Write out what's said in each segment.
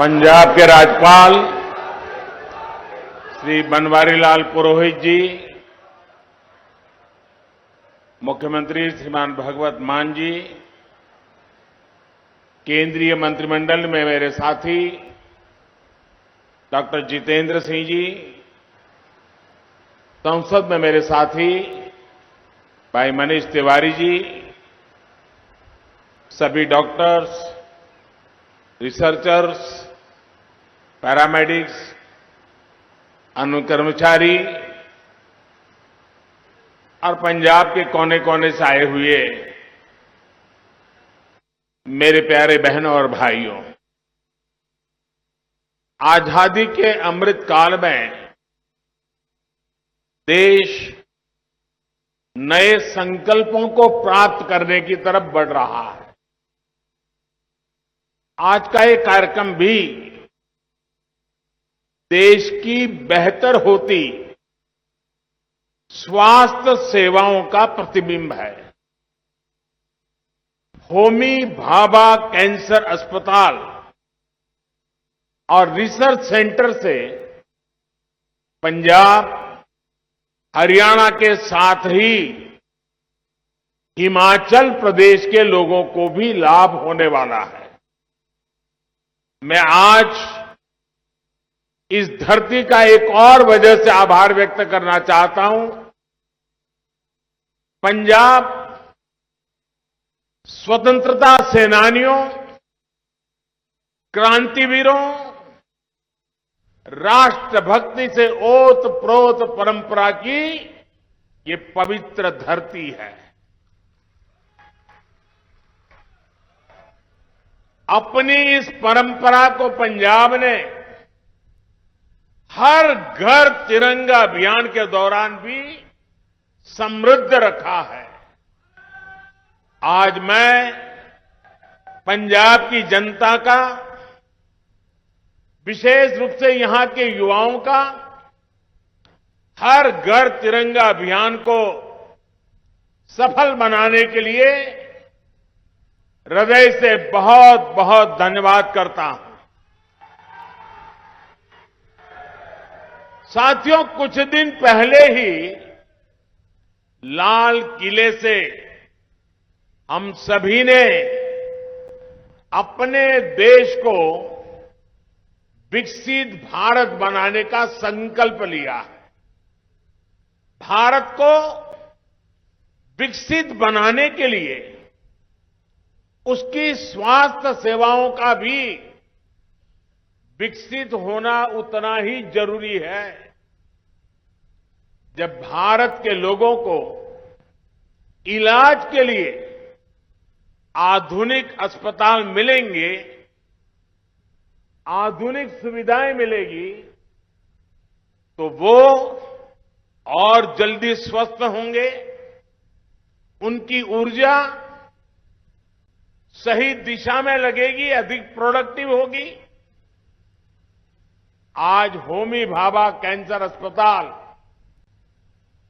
पंजाब के राज्यपाल श्री बनवारी लाल पुरोहित जी, मुख्यमंत्री श्रीमान भगवत मान जी, केंद्रीय मंत्रिमंडल में मेरे साथी डॉक्टर जितेंद्र सिंह जी, संसद में मेरे साथी भाई मनीष तिवारी जी, सभी डॉक्टर्स, रिसर्चर्स, पैरामेडिक्स, अन्य कर्मचारी और पंजाब के कोने कोने से आए हुए मेरे प्यारे बहनों और भाइयों, आजादी के अमृत काल में देश नए संकल्पों को प्राप्त करने की तरफ बढ़ रहा है। आज का ये कार्यक्रम भी देश की बेहतर होती स्वास्थ्य सेवाओं का प्रतिबिंब है। होमी भाभा कैंसर अस्पताल और रिसर्च सेंटर से पंजाब, हरियाणा के साथ ही हिमाचल प्रदेश के लोगों को भी लाभ होने वाला है। मैं आज इस धरती का एक और वजह से आभार व्यक्त करना चाहता हूं। पंजाब स्वतंत्रता सेनानियों, क्रांतिवीरों, राष्ट्रभक्ति से ओत-प्रोत परंपरा की ये पवित्र धरती है। अपनी इस परंपरा को पंजाब ने हर घर तिरंगा अभियान के दौरान भी समृद्ध रखा है। आज मैं पंजाब की जनता का, विशेष रूप से यहां के युवाओं का हर घर तिरंगा अभियान को सफल बनाने के लिए हृदय से बहुत बहुत धन्यवाद करता हूं। साथियों, कुछ दिन पहले ही लाल किले से हम सभी ने अपने देश को विकसित भारत बनाने का संकल्प लिया है। भारत को विकसित बनाने के लिए उसकी स्वास्थ्य सेवाओं का भी विकसित होना उतना ही जरूरी है। जब भारत के लोगों को इलाज के लिए आधुनिक अस्पताल मिलेंगे, आधुनिक सुविधाएं मिलेगी, तो वो और जल्दी स्वस्थ होंगे, उनकी ऊर्जा सही दिशा में लगेगी, अधिक प्रोडक्टिव होगी। आज होमी भाभा कैंसर अस्पताल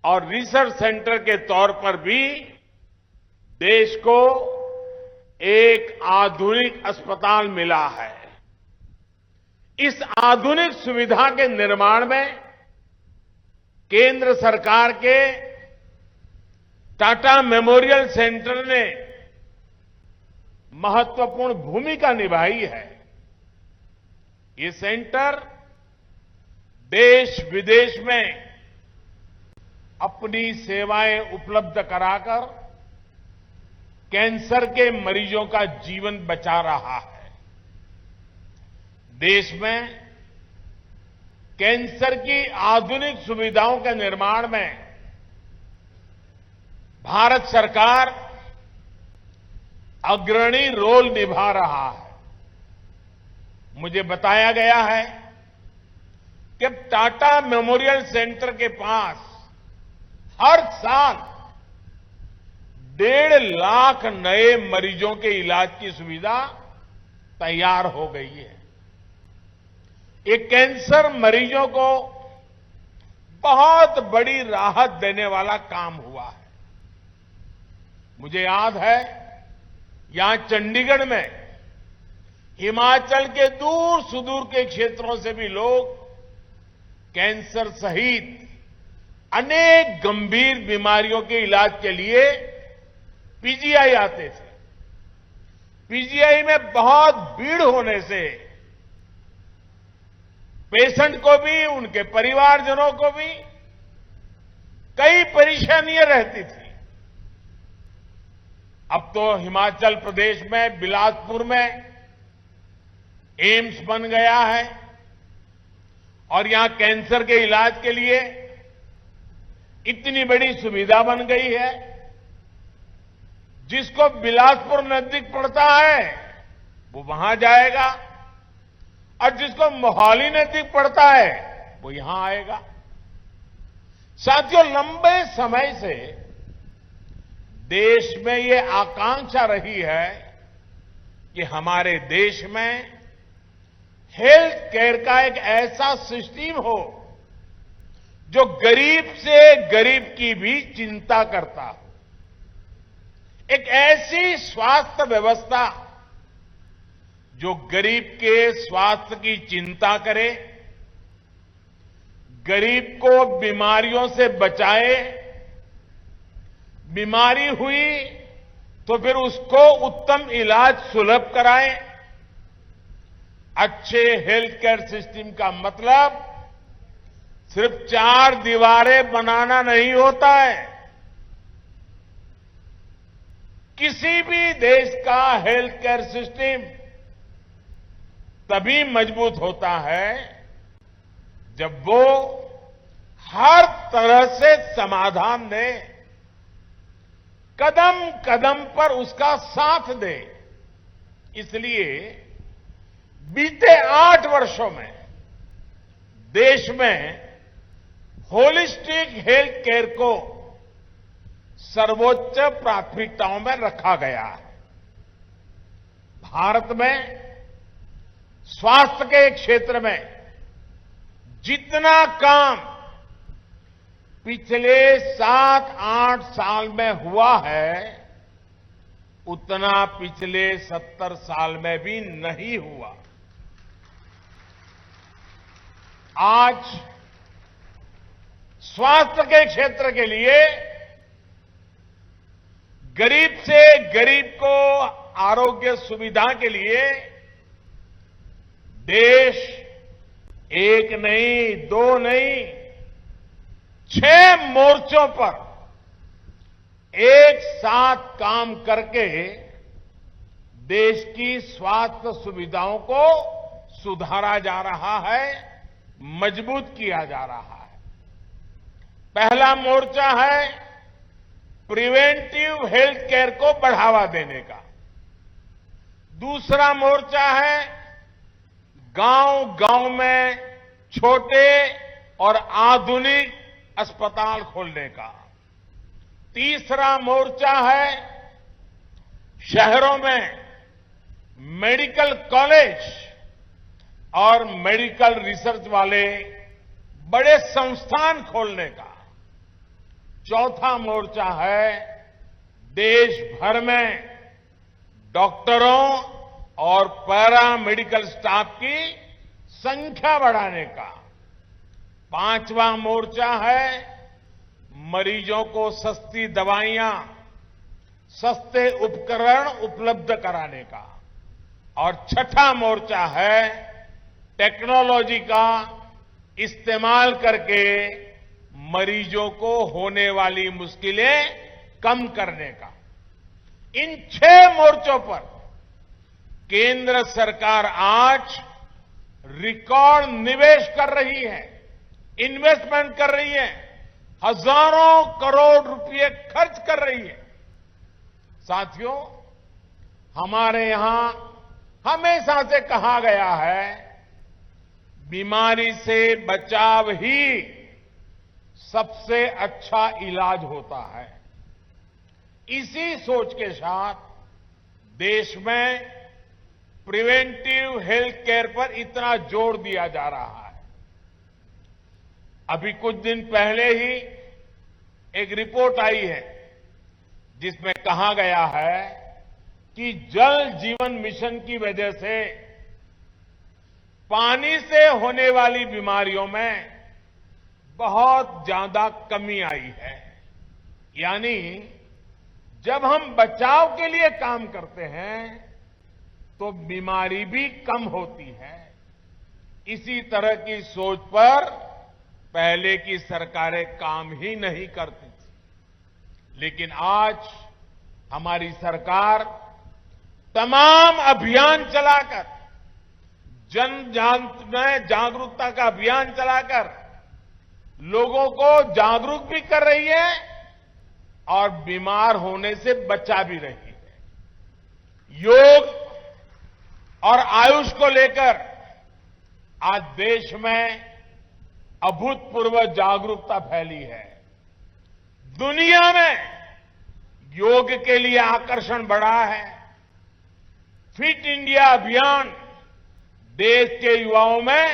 और रिसर्च सेंटर के तौर पर भी देश को एक आधुनिक अस्पताल मिला है। इस आधुनिक सुविधा के निर्माण में केंद्र सरकार के टाटा मेमोरियल सेंटर ने महत्वपूर्ण भूमिका निभाई है। ये सेंटर देश विदेश में अपनी सेवाएं उपलब्ध कराकर कैंसर के मरीजों का जीवन बचा रहा है। देश में कैंसर की आधुनिक सुविधाओं के निर्माण में भारत सरकार अग्रणी रोल निभा रहा है। मुझे बताया गया है कि टाटा मेमोरियल सेंटर के पास हर साल 1.5 लाख नए मरीजों के इलाज की सुविधा तैयार हो गई है। ये कैंसर मरीजों को बहुत बड़ी राहत देने वाला काम हुआ है। मुझे याद है, यहां चंडीगढ़ में हिमाचल के दूर सुदूर के क्षेत्रों से भी लोग कैंसर सहित अनेक गंभीर बीमारियों के इलाज के लिए पीजीआई आते थे। पीजीआई में बहुत भीड़ होने से पेशेंट को भी, उनके परिवारजनों को भी कई परेशानियां रहती थी। अब तो हिमाचल प्रदेश में बिलासपुर में एम्स बन गया है और यहां कैंसर के इलाज के लिए इतनी बड़ी सुविधा बन गई है। जिसको बिलासपुर नजदीक पड़ता है वो वहां जाएगा और जिसको मोहाली नजदीक पड़ता है वो यहां आएगा। साथियों, लंबे समय से देश में ये आकांक्षा रही है कि हमारे देश में हेल्थ केयर का एक ऐसा सिस्टम हो जो गरीब से गरीब की भी चिंता करता हो। एक ऐसी स्वास्थ्य व्यवस्था जो गरीब के स्वास्थ्य की चिंता करे, गरीब को बीमारियों से बचाए, बीमारी हुई तो फिर उसको उत्तम इलाज सुलभ कराए। अच्छे हेल्थ केयर सिस्टम का मतलब सिर्फ 4 दीवारें बनाना नहीं होता है। किसी भी देश का हेल्थ केयर सिस्टम तभी मजबूत होता है जब वो हर तरह से समाधान दे, कदम कदम पर उसका साथ दे। इसलिए बीते 8 वर्षों में देश में होलिस्टिक हेल्थ केयर को सर्वोच्च प्राथमिकताओं में रखा गया है। भारत में स्वास्थ्य के क्षेत्र में जितना काम पिछले 7-8 साल में हुआ है उतना पिछले 70 साल में भी नहीं हुआ। आज स्वास्थ्य के क्षेत्र के लिए गरीब से गरीब को आरोग्य सुविधा के लिए देश एक नहीं, 2 नहीं, 6 मोर्चों पर एक साथ काम करके देश की स्वास्थ्य सुविधाओं को सुधारा जा रहा है, मजबूत किया जा रहा है। पहला मोर्चा है प्रिवेंटिव हेल्थ केयर को बढ़ावा देने का। दूसरा मोर्चा है गांव-गांव में छोटे और आधुनिक अस्पताल खोलने का। तीसरा मोर्चा है शहरों में मेडिकल कॉलेज और मेडिकल रिसर्च वाले बड़े संस्थान खोलने का। चौथा मोर्चा है देश भर में डॉक्टरों और पैरामेडिकल स्टाफ की संख्या बढ़ाने का। पांचवा मोर्चा है मरीजों को सस्ती दवाइयां, सस्ते उपकरण उपलब्ध कराने का। और छठा मोर्चा है टेक्नोलॉजी का इस्तेमाल करके मरीजों को होने वाली मुश्किलें कम करने का। इन 6 मोर्चों पर केंद्र सरकार आज रिकॉर्ड निवेश कर रही है, इन्वेस्टमेंट कर रही है, हजारों करोड़ रुपए खर्च कर रही है। साथियों, हमारे यहां हमेशा से कहा गया है बीमारी से बचाव ही सबसे अच्छा इलाज होता है। इसी सोच के साथ देश में प्रिवेंटिव हेल्थ केयर पर इतना जोर दिया जा रहा है। अभी कुछ दिन पहले ही एक रिपोर्ट आई है जिसमें कहा गया है कि जल जीवन मिशन की वजह से पानी से होने वाली बीमारियों में बहुत ज्यादा कमी आई है। यानी जब हम बचाव के लिए काम करते हैं तो बीमारी भी कम होती है। इसी तरह की सोच पर पहले की सरकारें काम ही नहीं करती थी, लेकिन आज हमारी सरकार तमाम अभियान चलाकर, जागरूकता का अभियान चलाकर लोगों को जागरूक भी कर रही है और बीमार होने से बचा भी रही है। योग और आयुष को लेकर आज देश में अभूतपूर्व जागरूकता फैली है। दुनिया में योग के लिए आकर्षण बढ़ा है। फिट इंडिया अभियान देश के युवाओं में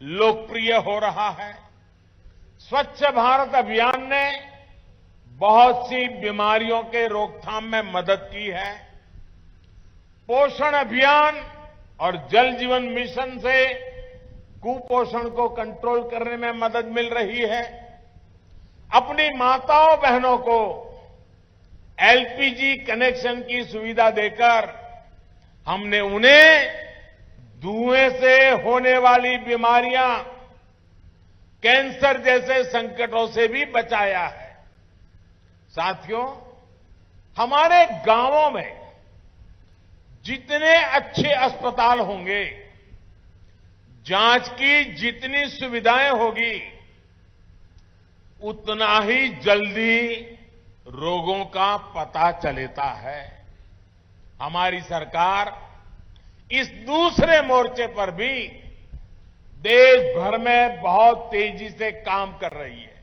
लोकप्रिय हो रहा है। स्वच्छ भारत अभियान ने बहुत सी बीमारियों के रोकथाम में मदद की है। पोषण अभियान और जल जीवन मिशन से कुपोषण को कंट्रोल करने में मदद मिल रही है। अपनी माताओं बहनों को एलपीजी कनेक्शन की सुविधा देकर हमने उन्हें धुएं से होने वाली बीमारियां, कैंसर जैसे संकटों से भी बचाया है। साथियों, हमारे गांवों में जितने अच्छे अस्पताल होंगे, जांच की जितनी सुविधाएं होगी, उतना ही जल्दी रोगों का पता चलता है। हमारी सरकार इस दूसरे मोर्चे पर भी देश भर में बहुत तेजी से काम कर रही है।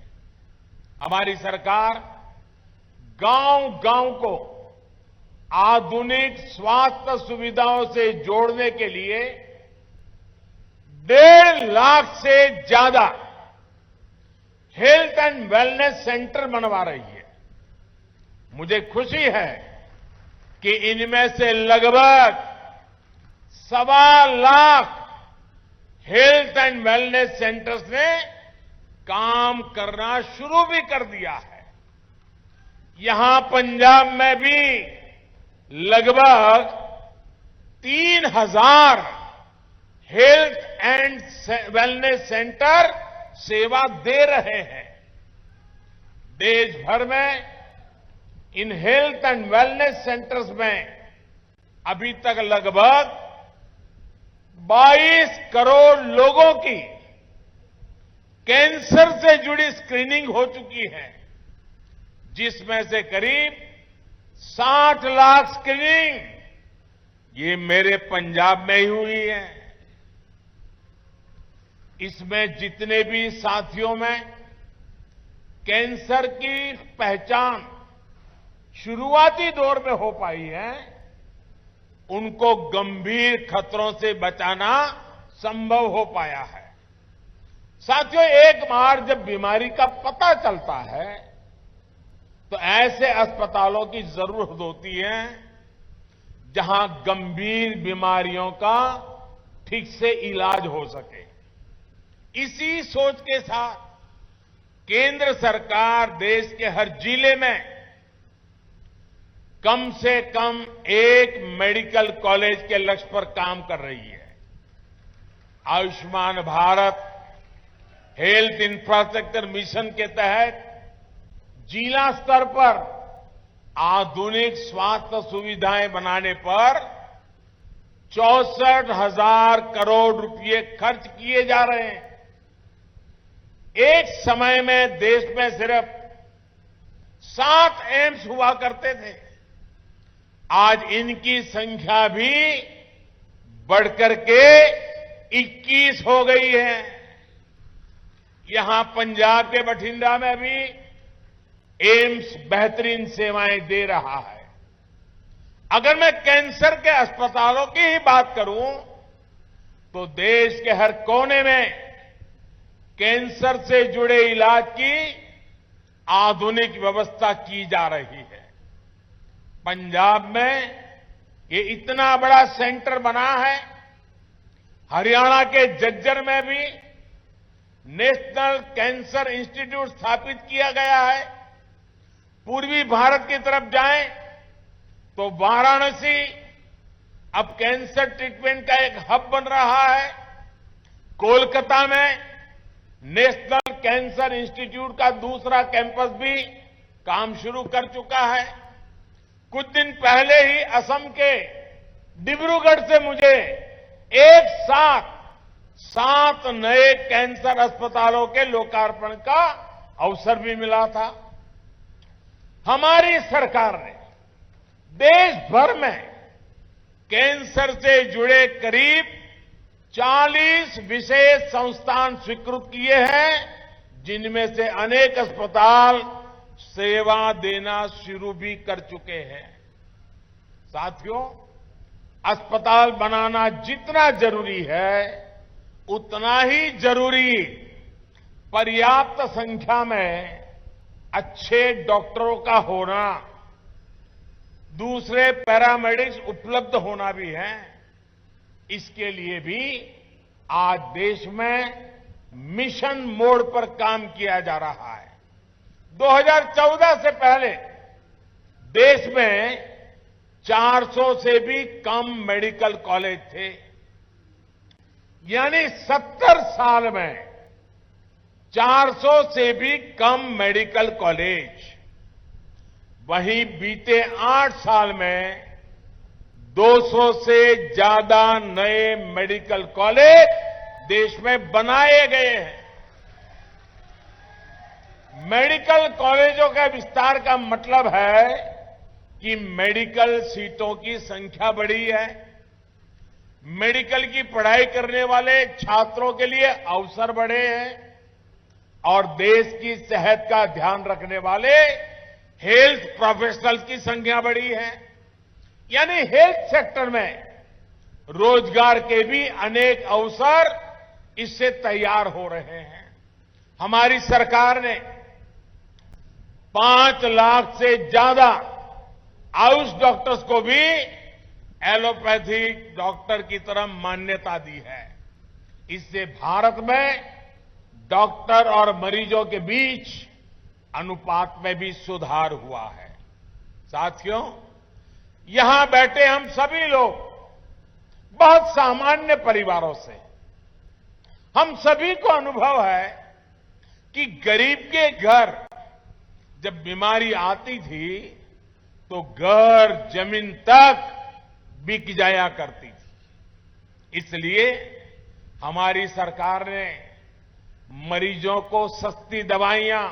हमारी सरकार गांव-गांव को आधुनिक स्वास्थ्य सुविधाओं से जोड़ने के लिए 1.5 लाख से ज्यादा हेल्थ एंड वेलनेस सेंटर बनवा रही है। मुझे खुशी है कि इनमें से लगभग 1.25 lakh health and wellness centres ने काम करना शुरू भी कर दिया है। यहां पंजाब में भी लगभग 3,000 हेल्थ एंड वेलनेस सेंटर सेवा दे रहे हैं। देश भर में in health and wellness centres में अभी तक लगभग 22 करोड़ लोगों की कैंसर से जुड़ी स्क्रीनिंग हो चुकी है, जिसमें से करीब 60 लाख स्क्रीनिंग ये मेरे पंजाब में ही हुई है। इसमें जितने भी साथियों में कैंसर की पहचान शुरुआती दौर में हो पाई है, उनको गंभीर खतरों से बचाना संभव हो पाया है। साथियों, एक बार जब बीमारी का पता चलता है तो ऐसे अस्पतालों की जरूरत होती है जहां गंभीर बीमारियों का ठीक से इलाज हो सके। इसी सोच के साथ केंद्र सरकार देश के हर जिले में कम से कम एक मेडिकल कॉलेज के लक्ष्य पर काम कर रही है। Ayushman Bharat health infrastructure mission के तहत जिला स्तर पर आधुनिक स्वास्थ्य सुविधाएं बनाने पर 64,000 करोड़ रुपए खर्च किए जा रहे हैं। एक समय में देश में सिर्फ 7 एम्स हुआ करते थे। आज इनकी संख्या भी बढ़कर के 21 हो गई है। यहां पंजाब के बठिंडा में भी एम्स बेहतरीन सेवाएं दे रहा है। अगर मैं कैंसर के अस्पतालों की ही बात करूं तो देश के हर कोने में कैंसर से जुड़े इलाज की आधुनिक व्यवस्था की जा रही है। पंजाब में ये इतना बड़ा सेंटर बना है हरियाणा के झज्जर में भी नेशनल कैंसर इंस्टीट्यूट स्थापित किया गया है। पूर्वी भारत की तरफ जाएं तो वाराणसी अब कैंसर ट्रीटमेंट का एक हब बन रहा है। कोलकाता में नेशनल कैंसर इंस्टीट्यूट का दूसरा कैंपस भी काम शुरू कर चुका है। कुछ दिन पहले ही असम के डिब्रूगढ़ से मुझे एक साथ 7 नए कैंसर अस्पतालों के लोकार्पण का अवसर भी मिला था। हमारी सरकार ने देश भर में कैंसर से जुड़े करीब 40 विशेष संस्थान स्वीकृत किए हैं, जिनमें से अनेक अस्पताल सेवा देना शुरू भी कर चुके हैं। साथियों, अस्पताल बनाना जितना जरूरी है, उतना ही जरूरी पर्याप्त संख्या में अच्छे डॉक्टरों का होना, दूसरे पैरामेडिक्स उपलब्ध होना भी है। इसके लिए भी आज देश में मिशन मोड पर काम किया जा रहा है। 2014 से पहले देश में 400 से भी कम मेडिकल कॉलेज थे, यानी 70 साल में 400 से भी कम मेडिकल कॉलेज। वहीं बीते 8 साल में 200 से ज्यादा नए मेडिकल कॉलेज देश में बनाए गए हैं। मेडिकल कॉलेजों का विस्तार का मतलब है कि मेडिकल सीटों की संख्या बढ़ी है, मेडिकल की पढ़ाई करने वाले छात्रों के लिए अवसर बढ़े हैं और देश की सेहत का ध्यान रखने वाले हेल्थ प्रोफेशनल्स की संख्या बढ़ी है। यानी हेल्थ सेक्टर में रोजगार के भी अनेक अवसर इससे तैयार हो रहे हैं। हमारी सरकार ने 5 लाख से ज्यादा आयुष डॉक्टर्स को भी एलोपैथिक डॉक्टर की तरह मान्यता दी है। इससे भारत में डॉक्टर और मरीजों के बीच अनुपात में भी सुधार हुआ है। साथियों, यहां बैठे हम सभी लोग बहुत सामान्य परिवारों से, हम सभी को अनुभव है कि गरीब के घर जब बीमारी आती थी तो घर जमीन तक बिक जाया करती थी। इसलिए हमारी सरकार ने मरीजों को सस्ती दवाइयां,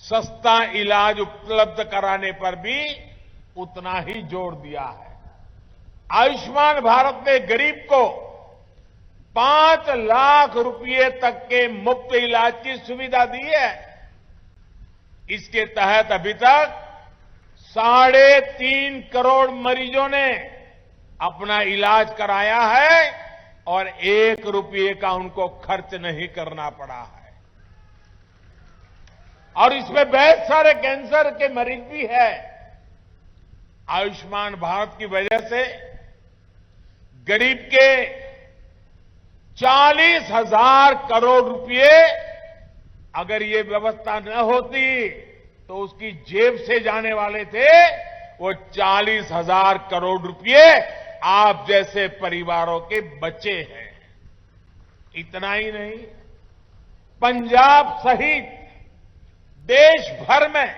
सस्ता इलाज उपलब्ध कराने पर भी उतना ही जोर दिया है। आयुष्मान भारत ने गरीब को 5 लाख रुपए तक के मुफ्त इलाज की सुविधा दी है। इसके तहत अभी तक 3.5 करोड़ मरीजों ने अपना इलाज कराया है और 1 रुपये का उनको खर्च नहीं करना पड़ा है। और इसमें बहुत सारे कैंसर के मरीज भी है। आयुष्मान भारत की वजह से गरीब के 40,000 करोड़ रुपए, अगर ये व्यवस्था न होती तो उसकी जेब से जाने वाले थे वो 40,000 करोड़ रुपए आप जैसे परिवारों के बचे हैं। इतना ही नहीं, पंजाब सहित देश भर में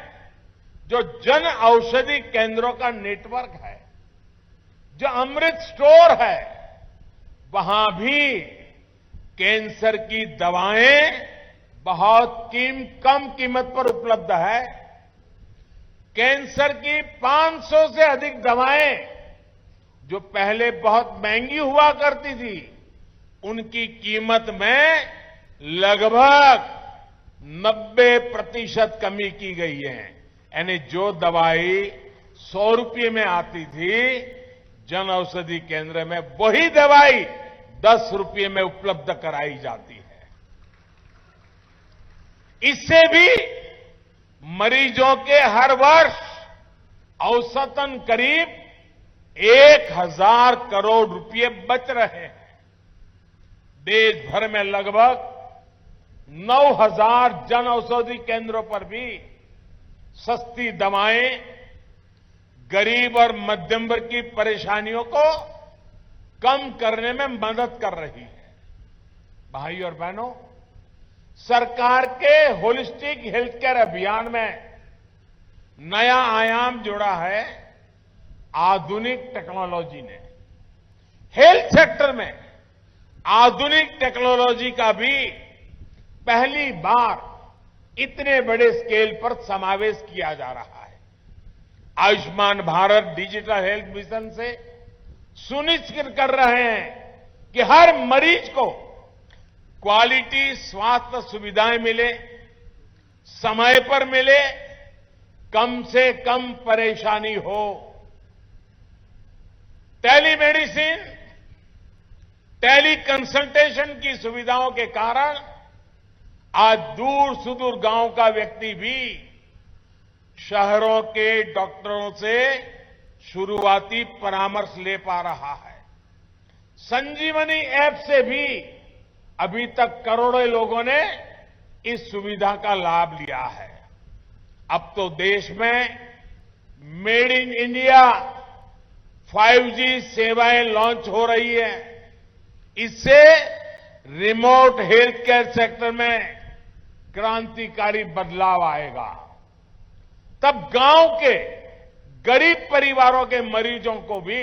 जो जन औषधि केंद्रों का नेटवर्क है, जो अमृत स्टोर है, वहां भी कैंसर की दवाएं बहुत कम कीमत पर उपलब्ध है। कैंसर की 500 से अधिक दवाएं जो पहले बहुत महंगी हुआ करती थी, उनकी कीमत में लगभग 90% कमी की गई है। यानी जो दवाई 100 रुपये में आती थी जन औषधि केंद्र में, वही दवाई 10 रुपये में उपलब्ध कराई जाती है। इससे भी मरीजों के हर वर्ष औसतन करीब 1,000 करोड़ रुपए बच रहे हैं। देश भर में लगभग 9,000 जन औषधि केंद्रों पर भी सस्ती दवाएं गरीब और मध्यम वर्ग की परेशानियों को कम करने में मदद कर रही है। भाई और बहनों, सरकार के होलिस्टिक हेल्थ केयर अभियान में नया आयाम जोड़ा है आधुनिक टेक्नोलॉजी ने। हेल्थ सेक्टर में आधुनिक टेक्नोलॉजी का भी पहली बार इतने बड़े स्केल पर समावेश किया जा रहा है। Ayushman Bharat digital health mission से सुनिश्चित कर रहे हैं कि हर मरीज को क्वालिटी स्वास्थ्य सुविधाएं मिले, समय पर मिले, कम से कम परेशानी हो। टेलीमेडिसिन, टेली कंसल्टेशन की सुविधाओं के कारण आज दूर सुदूर गांव का व्यक्ति भी शहरों के डॉक्टरों से शुरुआती परामर्श ले पा रहा है। संजीवनी ऐप से भी अभी तक करोड़ों लोगों ने इस सुविधा का लाभ लिया है। अब तो देश में मेड इन इंडिया 5G सेवाएं लॉन्च हो रही है। इससे रिमोट हेल्थ केयर सेक्टर में क्रांतिकारी बदलाव आएगा। तब गांव के गरीब परिवारों के मरीजों को भी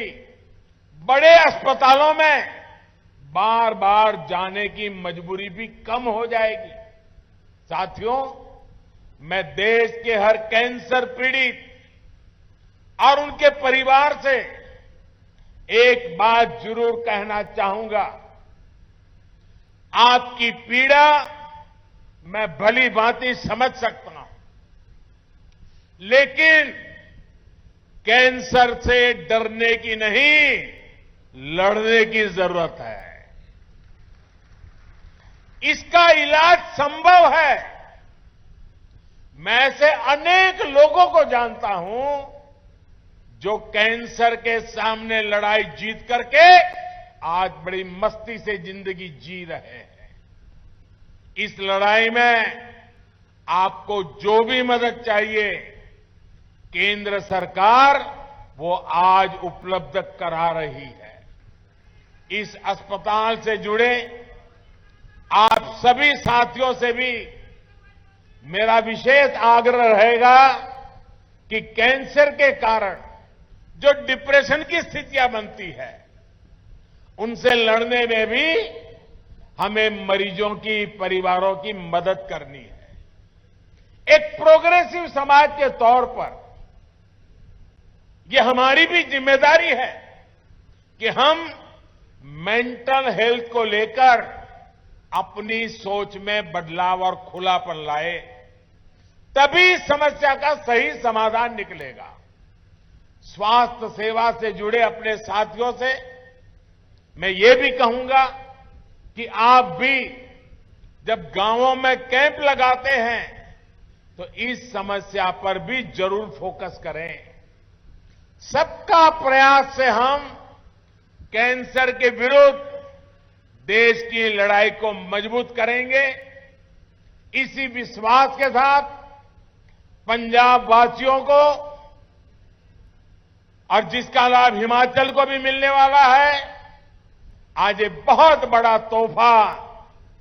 बड़े अस्पतालों में बार बार जाने की मजबूरी भी कम हो जाएगी। साथियों, मैं देश के हर कैंसर पीड़ित और उनके परिवार से एक बात जरूर कहना चाहूंगा। आपकी पीड़ा मैं भली भांति समझ सकता हूं, लेकिन कैंसर से डरने की नहीं, लड़ने की जरूरत है। इसका इलाज संभव है। मैं ऐसे अनेक लोगों को जानता हूं जो कैंसर के सामने लड़ाई जीत करके आज बड़ी मस्ती से जिंदगी जी रहे हैं। इस लड़ाई में आपको जो भी मदद चाहिए, केंद्र सरकार वो आज उपलब्ध करा रही है। इस अस्पताल से जुड़े आप सभी साथियों से भी मेरा विशेष आग्रह रहेगा कि कैंसर के कारण जो डिप्रेशन की स्थितियां बनती है, उनसे लड़ने में भी हमें मरीजों की, परिवारों की मदद करनी है। एक प्रोग्रेसिव समाज के तौर पर यह हमारी भी जिम्मेदारी है कि हम मेंटल हेल्थ को लेकर अपनी सोच में बदलाव और खुलापन लाए, तभी समस्या का सही समाधान निकलेगा। स्वास्थ्य सेवा से जुड़े अपने साथियों से मैं ये भी कहूंगा कि आप भी जब गांवों में कैंप लगाते हैं तो इस समस्या पर भी जरूर फोकस करें। सबका प्रयास से हम कैंसर के विरुद्ध देश की लड़ाई को मजबूत करेंगे। इसी विश्वास के साथ पंजाब वासियों को, और जिसका लाभ हिमाचल को भी मिलने वाला है, आज ये बहुत बड़ा तोहफा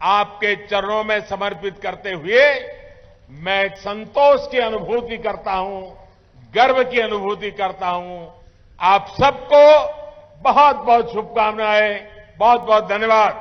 आपके चरणों में समर्पित करते हुए मैं संतोष की अनुभूति करता हूं, गर्व की अनुभूति करता हूं। आप सबको बहुत बहुत शुभकामनाएं, बहुत बहुत धन्यवाद।